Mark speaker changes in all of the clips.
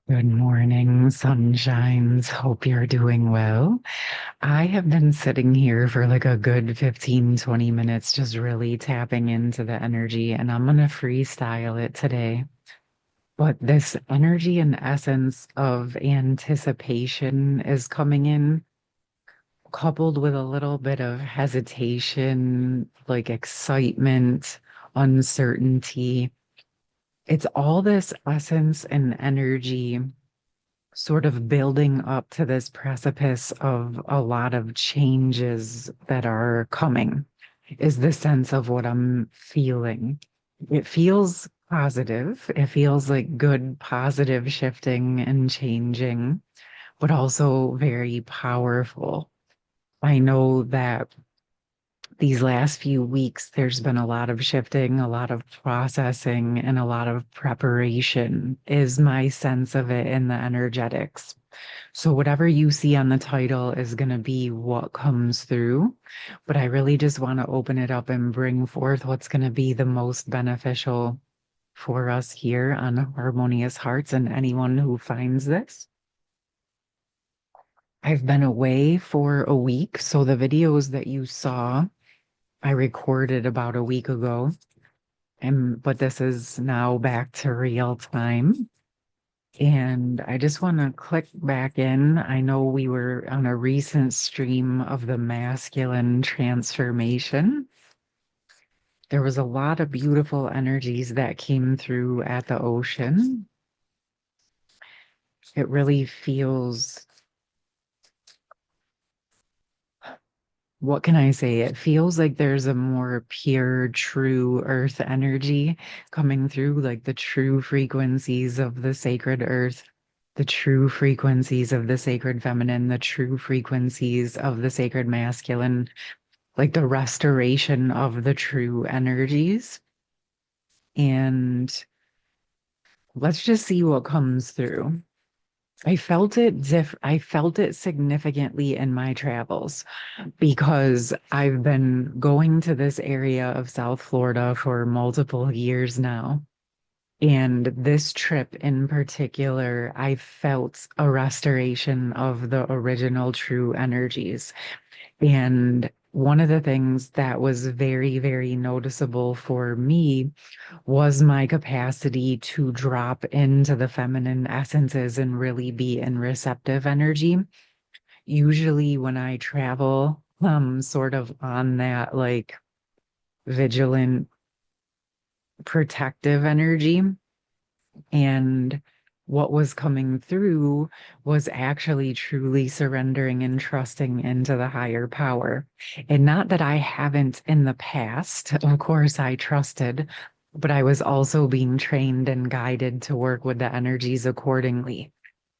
Speaker 1: Good morning, sunshines. Hope you're doing well. I have been sitting here for like a good 15, 20 minutes, just really tapping into the energy, and I'm gonna freestyle it today. But this energy and essence of anticipation is coming in, coupled with a little bit of hesitation, like excitement, uncertainty. It's all this essence and energy sort of building up to this precipice of a lot of changes that are coming, is the sense of what I'm feeling. It feels positive. It feels like good, positive shifting and changing, but also very powerful. I know that these last few weeks, there's been a lot of shifting, a lot of processing, and a lot of preparation, is my sense of it in the energetics. So, whatever you see on the title is going to be what comes through. But I really just want to open it up and bring forth what's going to be the most beneficial for us here on Harmonious Hearts and anyone who finds this. I've been away for a week. So, the videos that you saw I recorded about a week ago, and but this is now back to real time. And I just want to click back in. I know we were on a recent stream of the masculine transformation. There was a lot of beautiful energies that came through at the ocean. It really feels, what can I say? It feels like there's a more pure, true earth energy coming through, like the true frequencies of the sacred earth, the true frequencies of the sacred feminine, the true frequencies of the sacred masculine, like the restoration of the true energies. And let's just see what comes through. I felt it significantly in my travels because I've been going to this area of South Florida for multiple years now. And this trip in particular, I felt a restoration of the original true energies. And one of the things that was very, very noticeable for me was my capacity to drop into the feminine essences and really be in receptive energy. Usually when I travel, sort of on that like vigilant, protective energy. And what was coming through was actually truly surrendering and trusting into the higher power. And not that I haven't in the past, of course, I trusted, but I was also being trained and guided to work with the energies accordingly.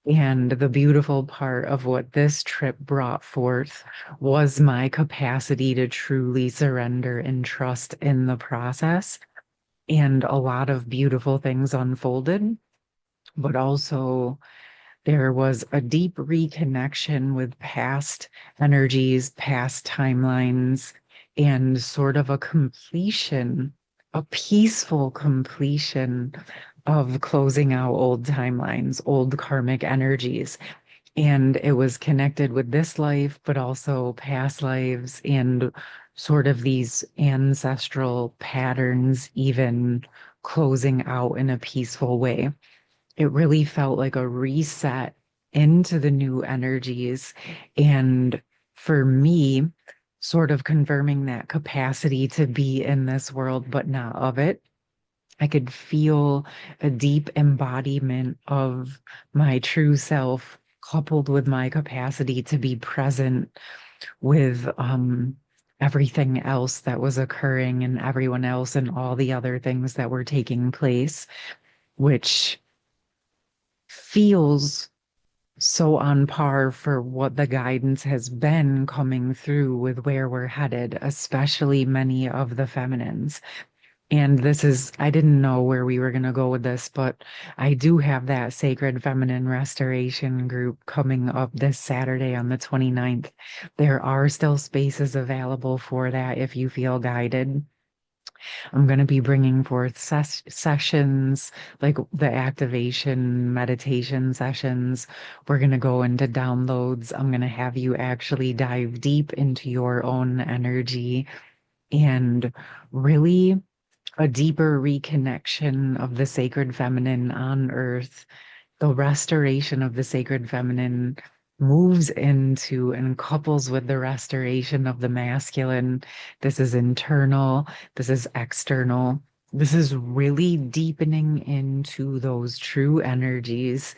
Speaker 1: And the beautiful part of what this trip brought forth was my capacity to truly surrender and trust in the process. And a lot of beautiful things unfolded, but also there was a deep reconnection with past energies, past timelines, and sort of a completion, a peaceful completion of closing out old timelines, old karmic energies. And it was connected with this life, but also past lives and sort of these ancestral patterns, even closing out in a peaceful way. It really felt like a reset into the new energies. And for me, sort of confirming that capacity to be in this world, but not of it. I could feel a deep embodiment of my true self, coupled with my capacity to be present with everything else that was occurring and everyone else and all the other things that were taking place, which feels so on par for what the guidance has been coming through with where we're headed, especially many of the feminines. And this is, I didn't know where we were going to go with this, but I do have that Sacred Feminine Restoration group coming up this Saturday on the 29th. There are still spaces available for that if you feel guided. I'm going to be bringing forth sessions like the activation meditation sessions. We're going to go into downloads. I'm going to have you actually dive deep into your own energy and really a deeper reconnection of the sacred feminine on earth. The restoration of the sacred feminine moves into and couples with the restoration of the masculine. This is internal, this is external. This is really deepening into those true energies,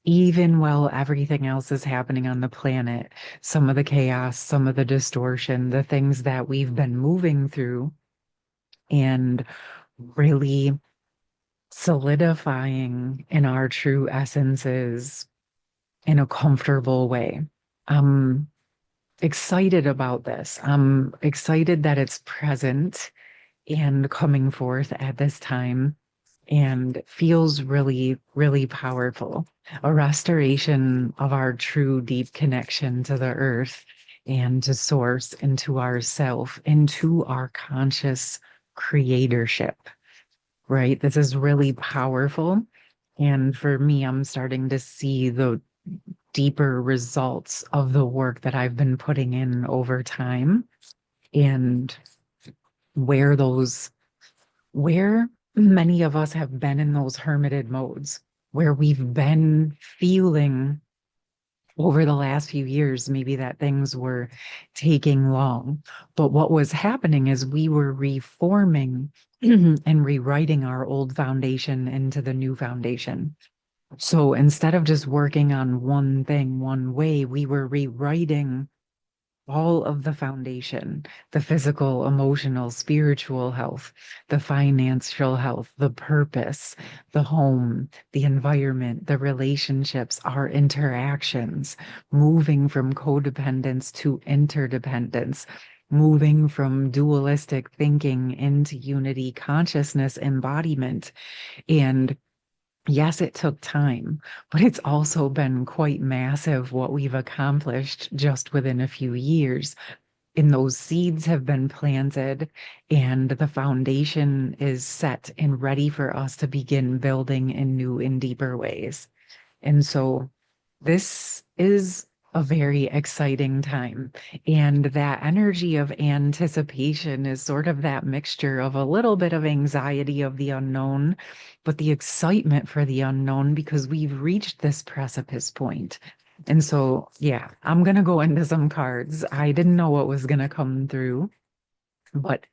Speaker 1: even while everything else is happening on the planet. Some of the chaos, some of the distortion, the things that we've been moving through, and really solidifying in our true essences in a comfortable way. I'm excited about this. I'm excited that it's present and coming forth at this time and feels really, really powerful. A restoration of our true deep connection to the earth and to source, into ourself, into our conscious creatorship, right? This is really powerful. And for me, I'm starting to see the deeper results of the work that I've been putting in over time and where those, where many of us have been in those hermited modes, where we've been feeling over the last few years, maybe that things were taking long. But what was happening is we were reforming and rewriting our old foundation into the new foundation. So instead of just working on one thing one way, we were rewriting all of the foundation, the physical, emotional, spiritual health, the financial health, the purpose, the home, the environment, the relationships, our interactions, moving from codependence to interdependence, moving from dualistic thinking into unity consciousness embodiment. And yes, it took time, but it's also been quite massive what we've accomplished just within a few years. And those seeds have been planted, and the foundation is set and ready for us to begin building in new and deeper ways. And so this is a very exciting time. And that energy of anticipation is sort of that mixture of a little bit of anxiety of the unknown, but the excitement for the unknown because we've reached this precipice point. And so, yeah, I'm going to go into some cards. I didn't know what was going to come through, but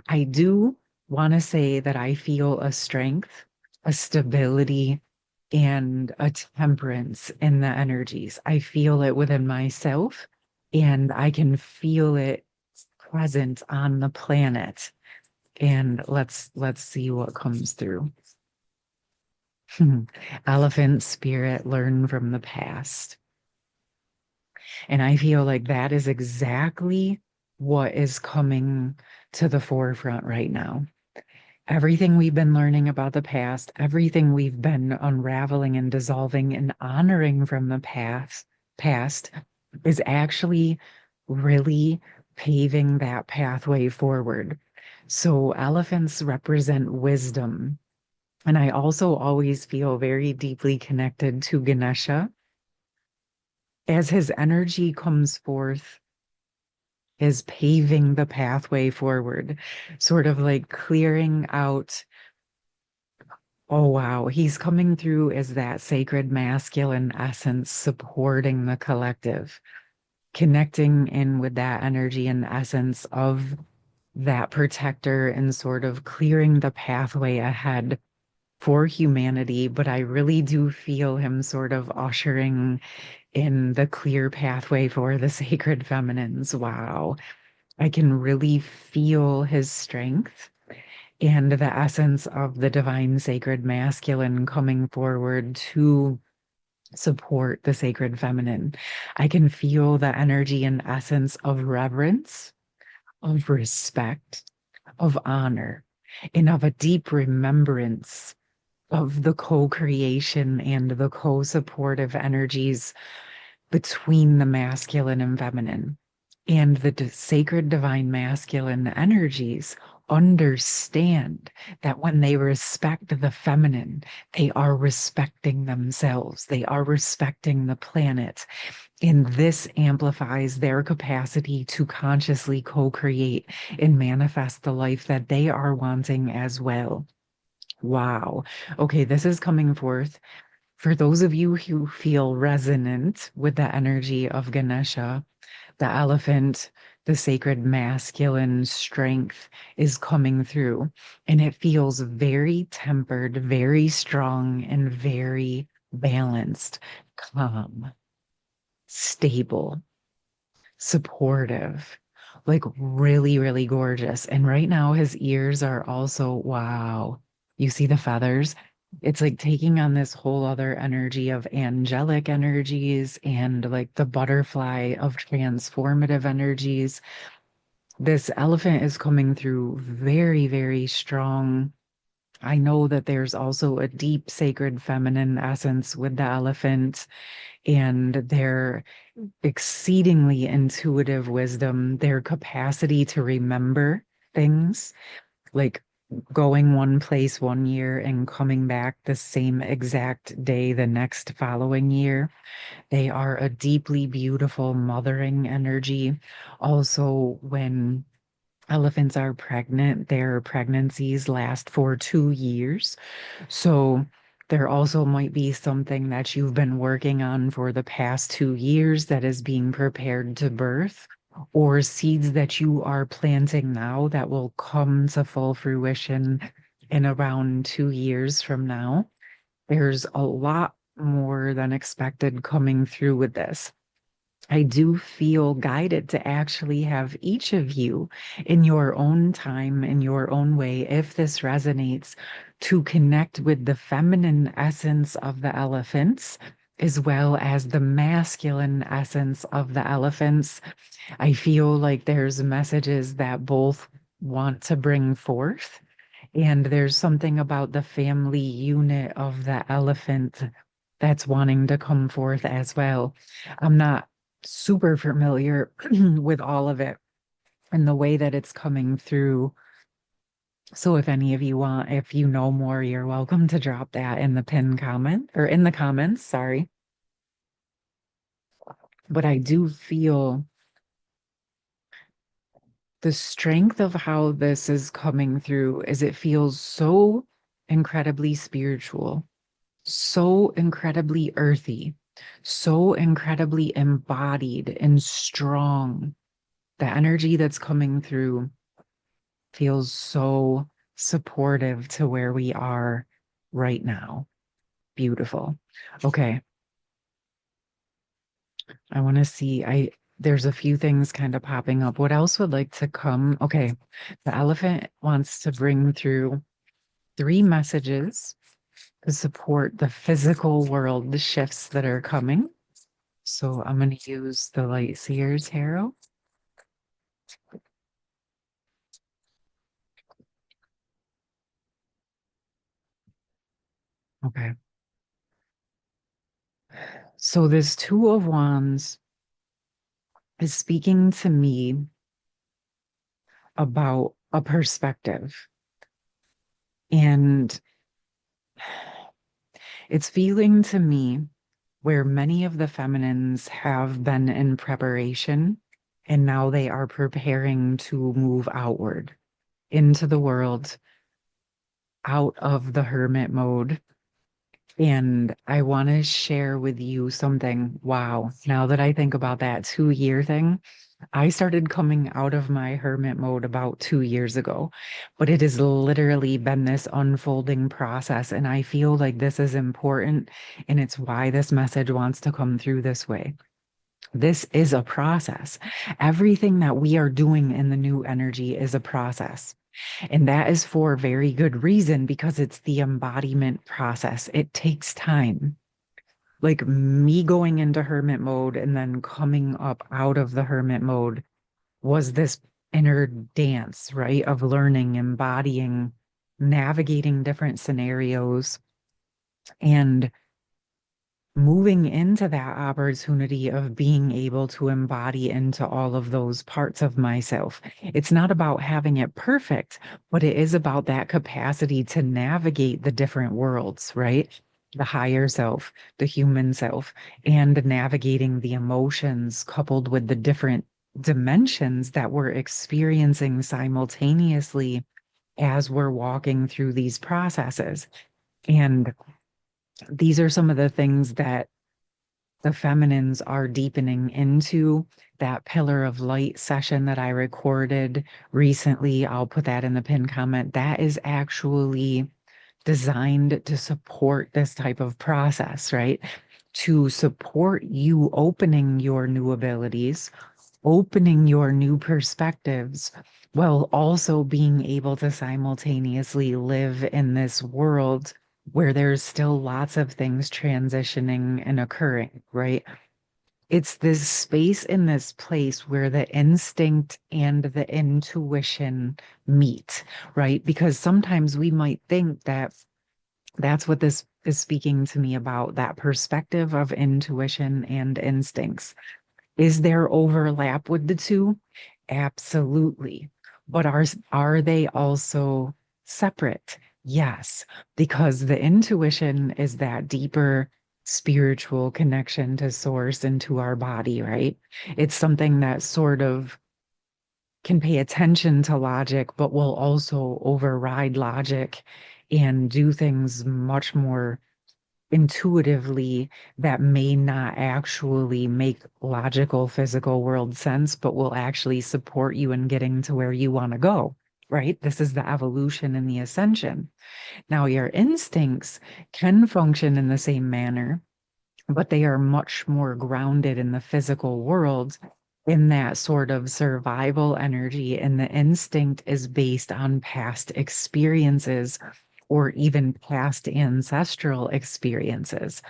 Speaker 1: I do want to say that I feel a strength, a stability, and a temperance in the energies. I feel it within myself, and I can feel it present on the planet. And let's see what comes through. Elephant spirit, learn from the past. And I feel like that is exactly what is coming to the forefront right now. Everything we've been learning about the past, everything we've been unraveling and dissolving and honoring from the past is actually really paving that pathway forward. So elephants represent wisdom. And I also always feel very deeply connected to Ganesha as his energy comes forth, is paving the pathway forward, sort of like clearing out. Oh, wow. He's coming through as that sacred masculine essence, supporting the collective, connecting in with that energy and essence of that protector and sort of clearing the pathway ahead for humanity. But I really do feel him sort of ushering in the clear pathway for the sacred feminines. Wow. I can really feel his strength and the essence of the divine sacred masculine coming forward to support the sacred feminine. I can feel the energy and essence of reverence, of respect, of honor, and of a deep remembrance of the co-creation and the co-supportive energies between the masculine and feminine. And the sacred divine masculine energies understand that when they respect the feminine, they are respecting themselves, they are respecting the planet. And this amplifies their capacity to consciously co-create and manifest the life that they are wanting as well. Wow. Okay, this is coming forth. For those of you who feel resonant with the energy of Ganesha, the elephant, the sacred masculine strength is coming through. And it feels very tempered, very strong, and very balanced, calm, stable, supportive, like really, really gorgeous. And right now, his ears are also, wow. You see the feathers? It's like taking on this whole other energy of angelic energies and like the butterfly of transformative energies. This elephant is coming through very, very strong. I know that there's also a deep sacred feminine essence with the elephant and their exceedingly intuitive wisdom, their capacity to remember things, like going one place one year and coming back the same exact day the next following year. They are a deeply beautiful mothering energy. Also, when elephants are pregnant, their pregnancies last for 2 years. So there also might be something that you've been working on for the past 2 years that is being prepared to birth, or seeds that you are planting now that will come to full fruition in around 2 years from now. There's a lot more than expected coming through with this. I do feel guided to actually have each of you in your own time, in your own way, if this resonates, to connect with the feminine essence of the elephants as well as the masculine essence of the elephants. I feel like there's messages that both want to bring forth. And there's something about the family unit of the elephant that's wanting to come forth as well. I'm not super familiar with all of it and the way that it's coming through. So if any of you want, if you know more, you're welcome to drop that in the pin comment or in the comments, sorry. But I do feel the strength of how this is coming through is it feels so incredibly spiritual, so incredibly earthy, so incredibly embodied and strong. The energy that's coming through feels so supportive to where we are right now. Beautiful. Okay. I want to see. There's a few things kind of popping up. What else would like to come? Okay. The elephant wants to bring through 3 messages to support the physical world, the shifts that are coming. So I'm going to use the Light Seer Tarot. Okay. So this Two of Wands is speaking to me about a perspective. And it's feeling to me where many of the feminines have been in preparation and now they are preparing to move outward into the world, out of the hermit mode. And I want to share with you something. Wow. Now that I think about that 2 year thing, I started coming out of my hermit mode about 2 years ago, but it has literally been this unfolding process. And I feel like this is important. And it's why this message wants to come through this way. This is a process. Everything that we are doing in the new energy is a process. And that is for very good reason because it's the embodiment process. It takes time. Like me going into hermit mode and then coming up out of the hermit mode was this inner dance, right? Of learning, embodying, navigating different scenarios. And moving into that opportunity of being able to embody into all of those parts of myself. It's not about having it perfect, but it is about that capacity to navigate the different worlds, right? The higher self, the human self, and navigating the emotions coupled with the different dimensions that we're experiencing simultaneously as we're walking through these processes. And these are some of the things that the feminines are deepening into. That pillar of light session that I recorded recently, I'll put that in the pin comment. That is actually designed to support this type of process, right? To support you opening your new abilities, opening your new perspectives, while also being able to simultaneously live in this world where there's still lots of things transitioning and occurring, right? It's this space in this place where the instinct and the intuition meet, right? Because sometimes we might think that that's what this is speaking to me about, that perspective of intuition and instincts. Is there overlap with the two? Absolutely. But are they also separate? Yes, because the intuition is that deeper spiritual connection to source and to our body, right? It's something that sort of can pay attention to logic, but will also override logic and do things much more intuitively that may not actually make logical physical world sense, but will actually support you in getting to where you want to go, right? This is the evolution and the ascension. Now, your instincts can function in the same manner, but they are much more grounded in the physical world in that sort of survival energy. And the instinct is based on past experiences or even past ancestral experiences.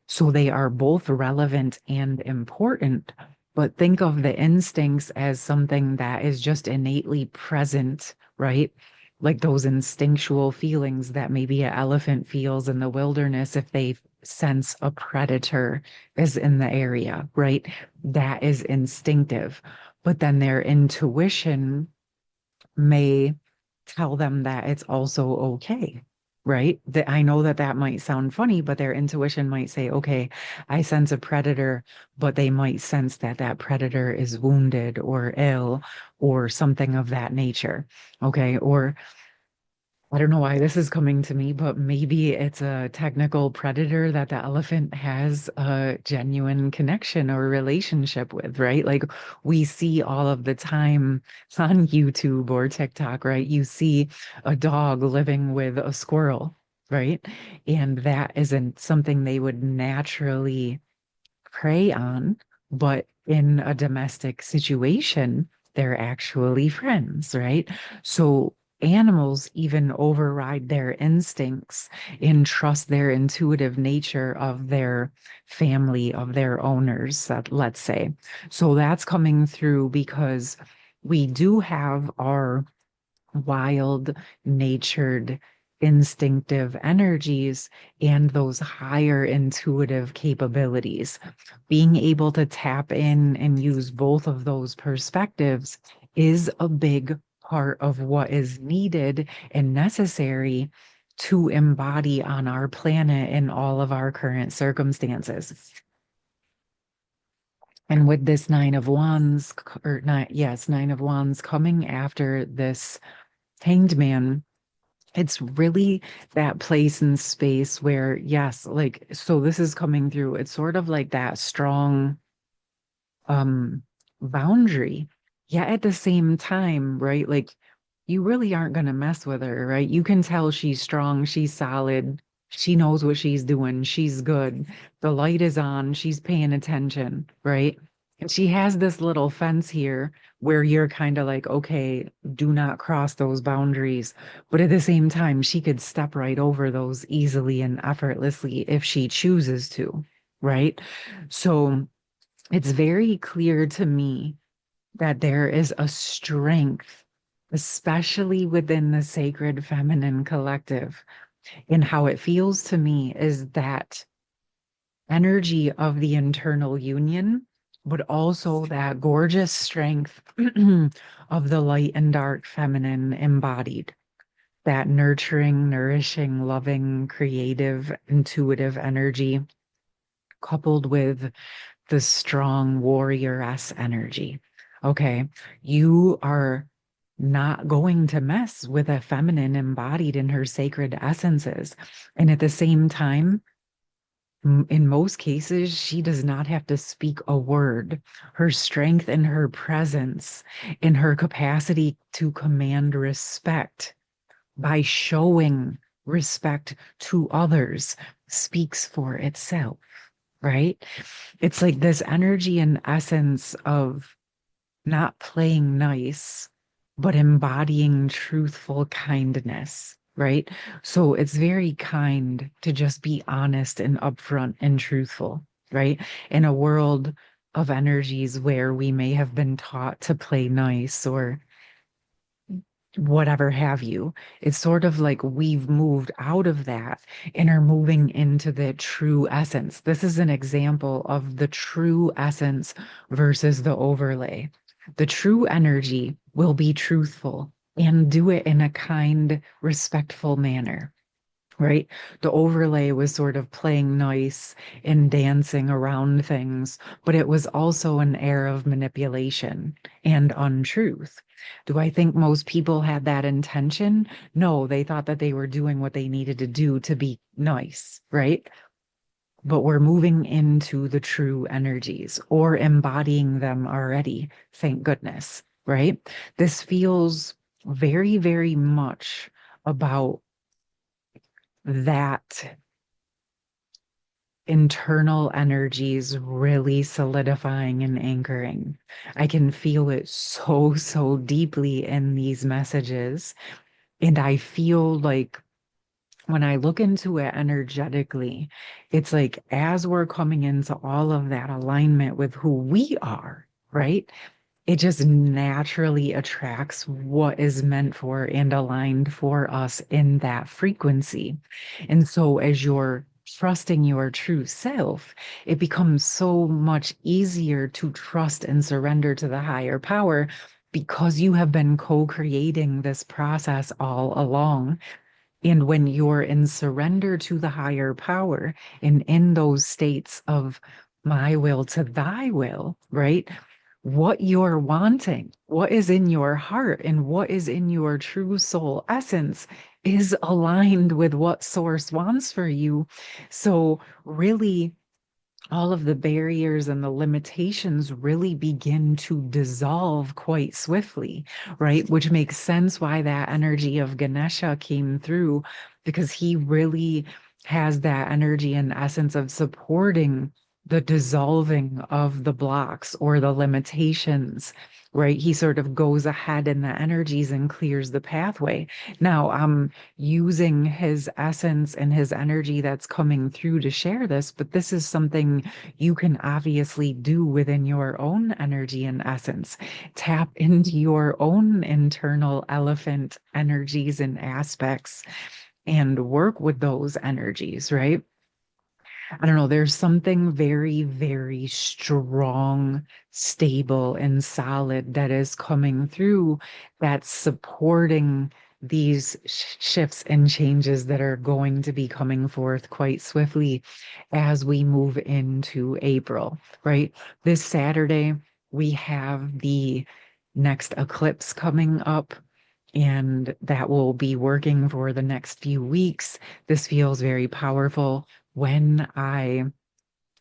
Speaker 1: So they are both relevant and important, but think of the instincts as something that is just innately present, right? Like those instinctual feelings that maybe an elephant feels in the wilderness if they sense a predator is in the area, right? That is instinctive. But then their intuition may tell them that it's also okay, right? That I know that that might sound funny, but their intuition might say, okay, I sense a predator, but they might sense that that predator is wounded or ill or something of that nature. Okay. Or I don't know why this is coming to me, but maybe it's a technical predator that the elephant has a genuine connection or relationship with, right? Like we see all of the time on YouTube or TikTok, right? You see a dog living with a squirrel, right? And that isn't something they would naturally prey on, but in a domestic situation, they're actually friends, right? So animals even override their instincts and trust their intuitive nature of their family, of their owners, let's say. So that's coming through because we do have our wild, natured, instinctive energies and those higher intuitive capabilities. Being able to tap in and use both of those perspectives is a big part of what is needed and necessary to embody on our planet in all of our current circumstances. And with this Nine of Wands, or not, yes, Nine of Wands coming after this Hanged Man, it's really that place and space where, yes, like, so this is coming through. It's sort of like that strong um boundary. Yet at the same time, right? Like you really aren't gonna mess with her, right? You can tell she's strong, she's solid, she knows what she's doing, she's good. The light is on, she's paying attention, right? And she has this little fence here where you're kind of like, okay, do not cross those boundaries. But at the same time, she could step right over those easily and effortlessly if she chooses to, right? So it's very clear to me that there is a strength, especially within the sacred feminine collective. And how it feels to me is that energy of the internal union, but also that gorgeous strength of the light and dark feminine embodied. That nurturing, nourishing, loving, creative, intuitive energy coupled with the strong warrioress energy. Okay, you are not going to mess with a feminine embodied in her sacred essences. And at the same time, in most cases, she does not have to speak a word. Her strength and her presence, in her capacity to command respect by showing respect to others, speaks for itself, right? It's like this energy and essence of not playing nice, but embodying truthful kindness, right? So it's very kind to just be honest and upfront and truthful, right? In a world of energies where we may have been taught to play nice or whatever have you. It's sort of like we've moved out of that and are moving into the true essence. This is an example of the true essence versus the overlay. The true energy will be truthful and do it in a kind, respectful manner. Right? The overlay was sort of playing nice and dancing around things, but it was also an air of manipulation and untruth. Do I think most people had that intention? No, they thought that they were doing what they needed to do to be nice, right? But we're moving into the true energies or embodying them already, thank goodness, right? This feels very, very much about that internal energies really solidifying and anchoring. I can feel it so, so deeply in these messages. And I feel like when I look into it energetically, it's like as we're coming into all of that alignment with who we are, right? It just naturally attracts what is meant for and aligned for us in that frequency. And so as you're trusting your true self, it becomes so much easier to trust and surrender to the higher power because you have been co-creating this process all along. And when you're in surrender to the higher power and in those states of my will to thy will, right? What you're wanting, what is in your heart, and what is in your true soul essence is aligned with what source wants for you. So, really, all of the barriers and the limitations really begin to dissolve quite swiftly, right? Which makes sense why that energy of Ganesha came through, because he really has that energy and essence of supporting the dissolving of the blocks or the limitations, right? He sort of goes ahead in the energies and clears the pathway. Now, I'm using his essence and his energy that's coming through to share this, but this is something you can obviously do within your own energy and essence. Tap into your own internal elephant energies and aspects and work with those energies, right? I don't know, there's something very, very strong, stable, and solid that is coming through that's supporting these shifts and changes that are going to be coming forth quite swiftly as we move into April, right? This Saturday, we have the next eclipse coming up. And that will be working for the next few weeks. This feels very powerful. When I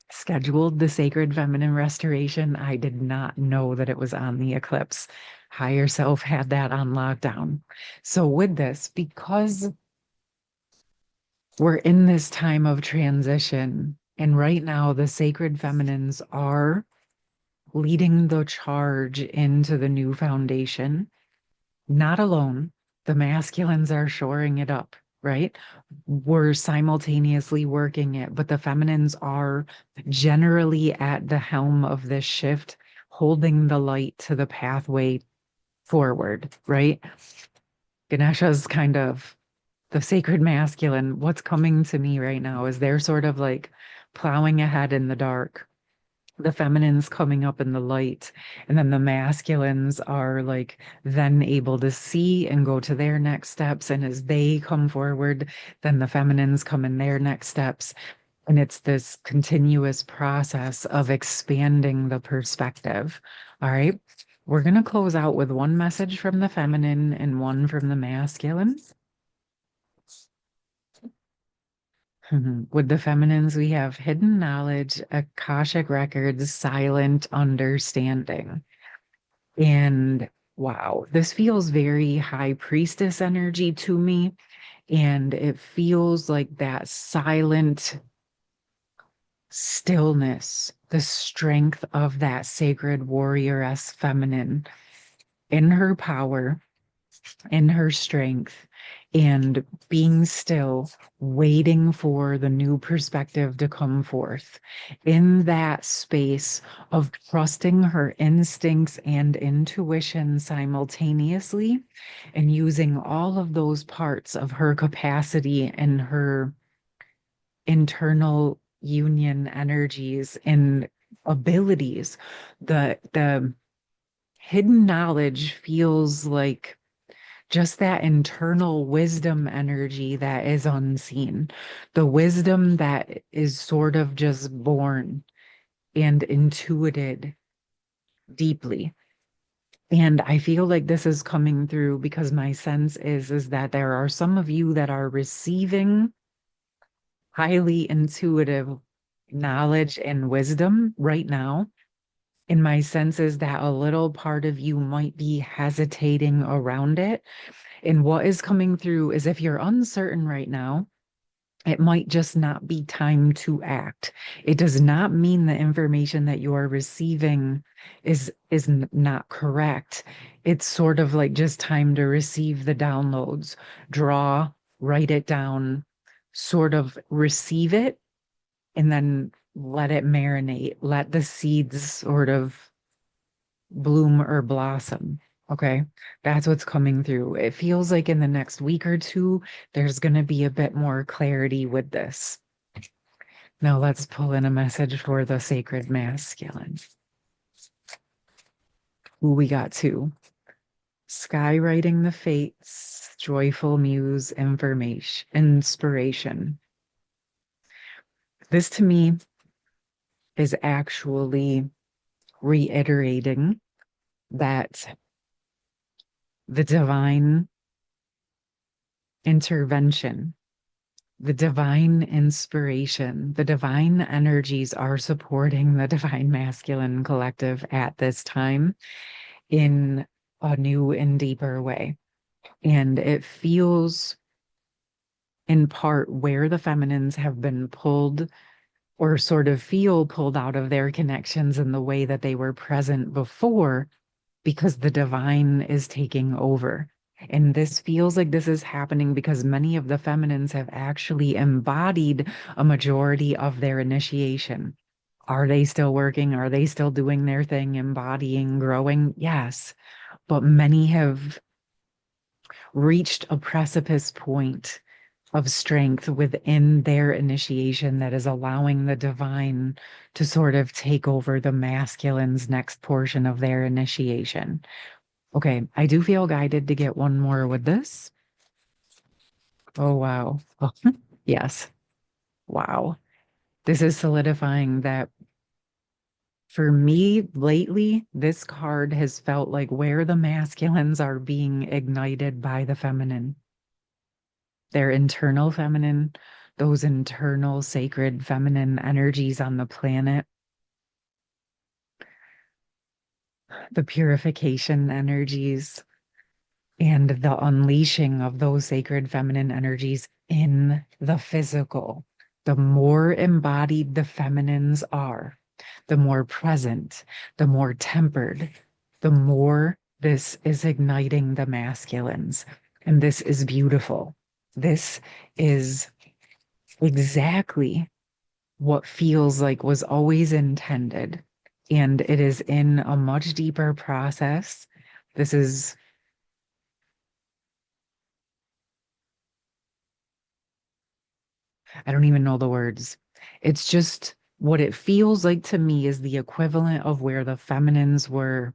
Speaker 1: scheduled the Sacred Feminine Restoration, I did not know that it was on the eclipse. Higher Self had that on lockdown. So, with this, because we're in this time of transition, and right now the Sacred Feminines are leading the charge into the new foundation, not alone. The masculines are shoring it up, right? We're simultaneously working it, but the feminines are generally at the helm of this shift, holding the light to the pathway forward, right? Ganesha's kind of the sacred masculine. What's coming to me right now is they're sort of like plowing ahead in the dark, the feminines coming up in the light, and then the masculines are like then able to see and go to their next steps. And as they come forward, then the feminines come in their next steps. And it's this continuous process of expanding the perspective. All right. We're going to close out with one message from the feminine and one from the masculine. With the feminines, we have hidden knowledge, Akashic records, silent understanding. And wow, this feels very high priestess energy to me. And it feels like that silent stillness, the strength of that sacred warrioress feminine in her power, in her strength, and being still, waiting for the new perspective to come forth in that space of trusting her instincts and intuition simultaneously, and using all of those parts of her capacity and her internal union energies and abilities. The hidden knowledge feels like just that internal wisdom energy that is unseen, the wisdom that is sort of just born and intuited deeply. And I feel like this is coming through because my sense is that there are some of you that are receiving highly intuitive knowledge and wisdom right now. And my sense is that a little part of you might be hesitating around it. And what is coming through is if you're uncertain right now, it might just not be time to act. It does not mean the information that you are receiving is not correct. It's sort of like just time to receive the downloads, draw, write it down, sort of receive it, and then let it marinate. Let the seeds sort of bloom or blossom. Okay, that's what's coming through. It feels like in the next week or two, there's going to be a bit more clarity with this. Now let's pull in a message for the sacred masculine. Who we got two. Skywriting the fates, joyful muse, information, inspiration. This to me is actually reiterating that the divine intervention, the divine inspiration, the divine energies are supporting the divine masculine collective at this time in a new and deeper way. And it feels in part where the feminines have been pulled or sort of feel pulled out of their connections in the way that they were present before because the divine is taking over. And this feels like this is happening because many of the feminines have actually embodied a majority of their initiation. Are they still working? Are they still doing their thing, embodying, growing? Yes. But many have reached a precipice point of strength within their initiation that is allowing the divine to sort of take over the masculine's next portion of their initiation. Okay, I do feel guided to get one more with this. Oh, wow. Oh, yes. Wow. This is solidifying that for me lately, this card has felt like where the masculines are being ignited by the feminine, their internal feminine, those internal sacred feminine energies on the planet, the purification energies, and the unleashing of those sacred feminine energies in the physical. The more embodied the feminines are, the more present, the more tempered, the more this is igniting the masculines. And this is beautiful. This is exactly what feels like was always intended. And it is in a much deeper process. This is, I don't even know the words. It's just what it feels like to me is the equivalent of where the feminines were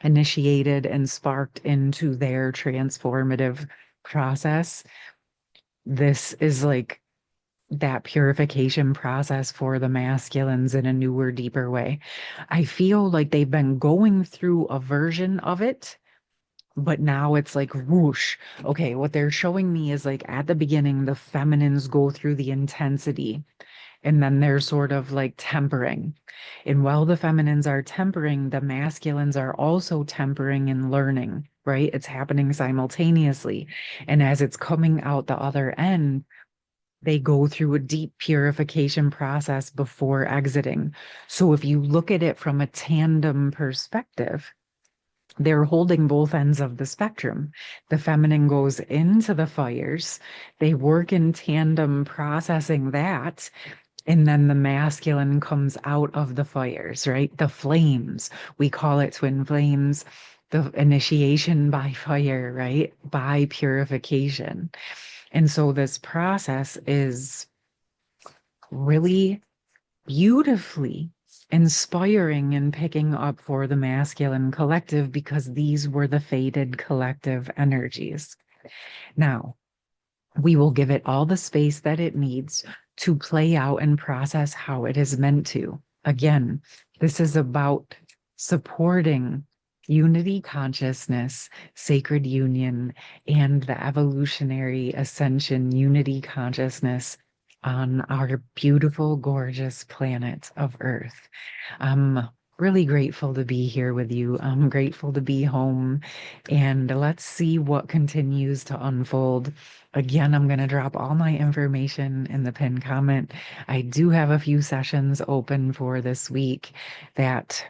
Speaker 1: initiated and sparked into their transformative process. This is like that purification process for the masculines in a newer, deeper way. I feel like they've been going through a version of it, but now it's like whoosh. Okay, what they're showing me is like at the beginning, the feminines go through the intensity and then they're sort of like tempering. And while the feminines are tempering, the masculines are also tempering and learning, right? It's happening simultaneously. And as it's coming out the other end, they go through a deep purification process before exiting. So if you look at it from a tandem perspective, they're holding both ends of the spectrum. The feminine goes into the fires, they work in tandem processing that, and then the masculine comes out of the fires, right? The flames, we call it twin flames, the initiation by fire, right? By purification. And so this process is really beautifully inspiring and picking up for the masculine collective because these were the fated collective energies. Now, we will give it all the space that it needs to play out and process how it is meant to. Again, this is about supporting unity consciousness, sacred union, and the evolutionary ascension unity consciousness on our beautiful, gorgeous planet of Earth. I'm really grateful to be here with you. I'm grateful to be home, and let's see what continues to unfold. Again, I'm going to drop all my information in the pinned comment. I do have a few sessions open for this week. That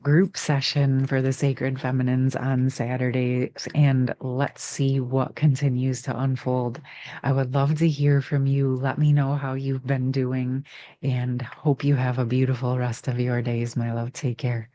Speaker 1: group session for the Sacred Feminines on Saturdays, and let's see what continues to unfold. I would love to hear from you. Let me know how you've been doing, and hope you have a beautiful rest of your days, my love. Take care.